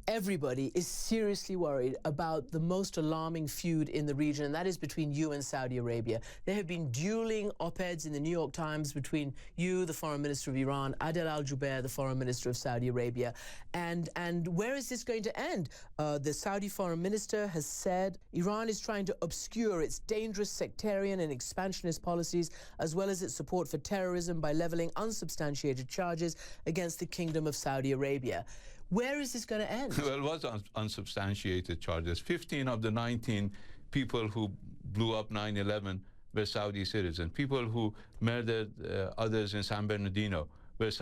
everybody is seriously worried about the most alarming feud in the region, and that is between you and Saudi Arabia. There have been dueling op-eds in the New York Times between you, the foreign minister of Iran, Adel al-Jubeir, the foreign minister of Saudi Arabia. And where is this going to end? The Saudi foreign minister has said Iran is trying to obscure its dangerous sectarian and expansionist policies, as well as its support for terrorism, by leveling unsubstantiated charges against the Kingdom of Saudi Arabia. Where is this going to end? Well, it was unsubstantiated charges. 15 of the 19 people who blew up 9/11 were Saudi citizens. People who murdered others in San Bernardino were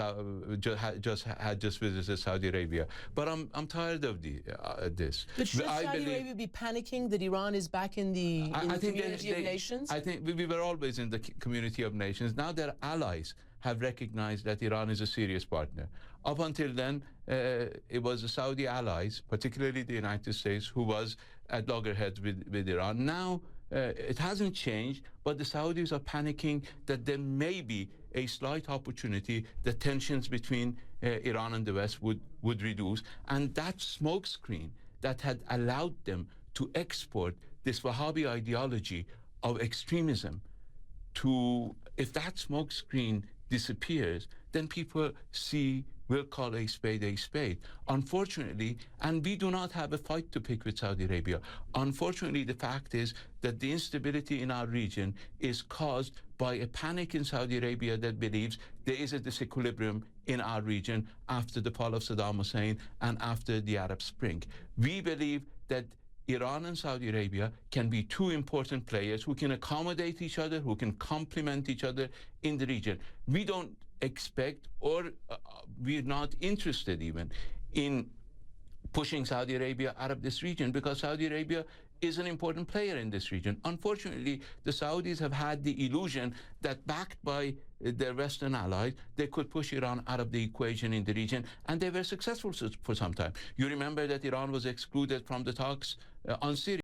had just visited Saudi Arabia. But I'm tired of this. But should Saudi Arabia be panicking that Iran is back in the community of nations? I think we were always in the community of nations. Now their allies have recognized that Iran is a serious partner. Up until then, it was the Saudi allies, particularly the United States, who was at loggerheads with Iran. Now, it hasn't changed, but the Saudis are panicking that there may be a slight opportunity that tensions between Iran and the West would reduce. And that smokescreen that had allowed them to export this Wahhabi ideology of extremism if that smokescreen disappears, then people will call a spade. Unfortunately, and we do not have a fight to pick with Saudi Arabia. Unfortunately, the fact is that the instability in our region is caused by a panic in Saudi Arabia that believes there is a disequilibrium in our region after the fall of Saddam Hussein and after the Arab Spring. We believe that Iran and Saudi Arabia can be two important players who can accommodate each other, who can complement each other in the region. We don't expect, or we're not interested even in pushing Saudi Arabia out of this region, because Saudi Arabia is an important player in this region. Unfortunately, the Saudis have had the illusion that, backed by their Western allies, they could push Iran out of the equation in the region, and they were successful for some time. You remember that Iran was excluded from the talks on Syria.